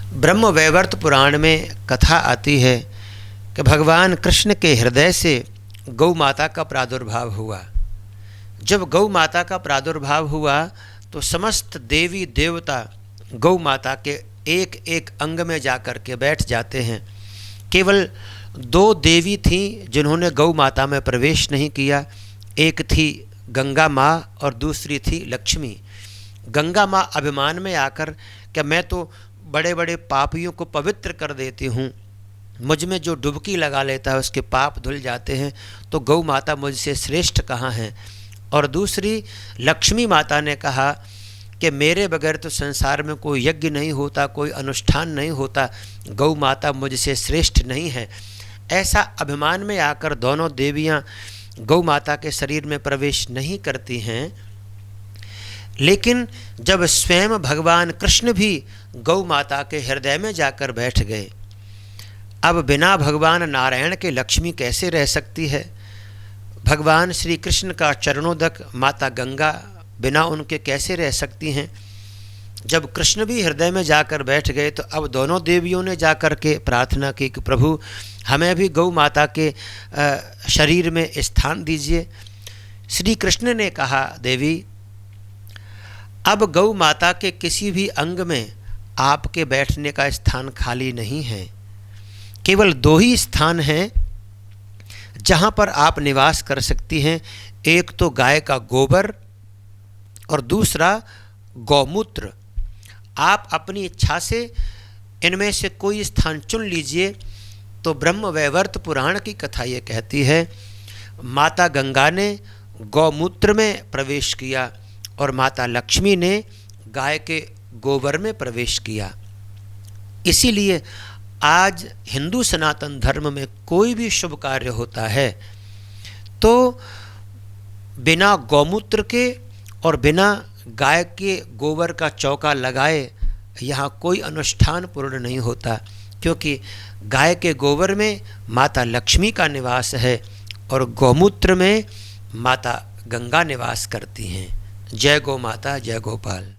ब्रह्मवैवर्त पुराण में कथा आती है कि भगवान कृष्ण के हृदय से गौ माता का प्रादुर्भाव हुआ। जब गौ माता का प्रादुर्भाव हुआ तो समस्त देवी देवता गौ माता के एक एक अंग में जाकर के बैठ जाते हैं। केवल दो देवी थीं जिन्होंने गौ माता में प्रवेश नहीं किया। एक थी गंगा माँ और दूसरी थी लक्ष्मी। गंगा माँ अभिमान में आकर कि मैं तो बड़े बड़े पापियों को पवित्र कर देती हूँ, मुझ में जो डुबकी लगा लेता है उसके पाप धुल जाते हैं, तो गौ माता मुझसे श्रेष्ठ कहाँ हैं। और दूसरी लक्ष्मी माता ने कहा कि मेरे बगैर तो संसार में कोई यज्ञ नहीं होता, कोई अनुष्ठान नहीं होता, गौ माता मुझसे श्रेष्ठ नहीं है। ऐसा अभिमान में आकर दोनों देवियाँ गौ माता के शरीर में प्रवेश नहीं करती हैं। लेकिन जब स्वयं भगवान कृष्ण भी गौ माता के हृदय में जाकर बैठ गए, अब बिना भगवान नारायण के लक्ष्मी कैसे रह सकती है। भगवान श्री कृष्ण का चरणोदक माता गंगा बिना उनके कैसे रह सकती हैं। जब कृष्ण भी हृदय में जाकर बैठ गए तो अब दोनों देवियों ने जाकर के प्रार्थना की कि प्रभु हमें भी गौ माता के शरीर में स्थान दीजिए। श्री कृष्ण ने कहा, देवी अब गौ माता के किसी भी अंग में आपके बैठने का स्थान खाली नहीं है। केवल दो ही स्थान हैं जहाँ पर आप निवास कर सकती हैं। एक तो गाय का गोबर और दूसरा गौमूत्र। आप अपनी इच्छा से इनमें से कोई स्थान चुन लीजिए। तो ब्रह्मवैवर्त पुराण की कथा ये कहती है, माता गंगा ने गौमूत्र में प्रवेश किया और माता लक्ष्मी ने गाय के गोबर में प्रवेश किया। इसीलिए आज हिंदू सनातन धर्म में कोई भी शुभ कार्य होता है तो बिना गौमूत्र के और बिना गाय के गोबर का चौका लगाए यहाँ कोई अनुष्ठान पूर्ण नहीं होता, क्योंकि गाय के गोबर में माता लक्ष्मी का निवास है और गौमूत्र में माता गंगा निवास करती हैं। जय गौ माता, जय गोपाल।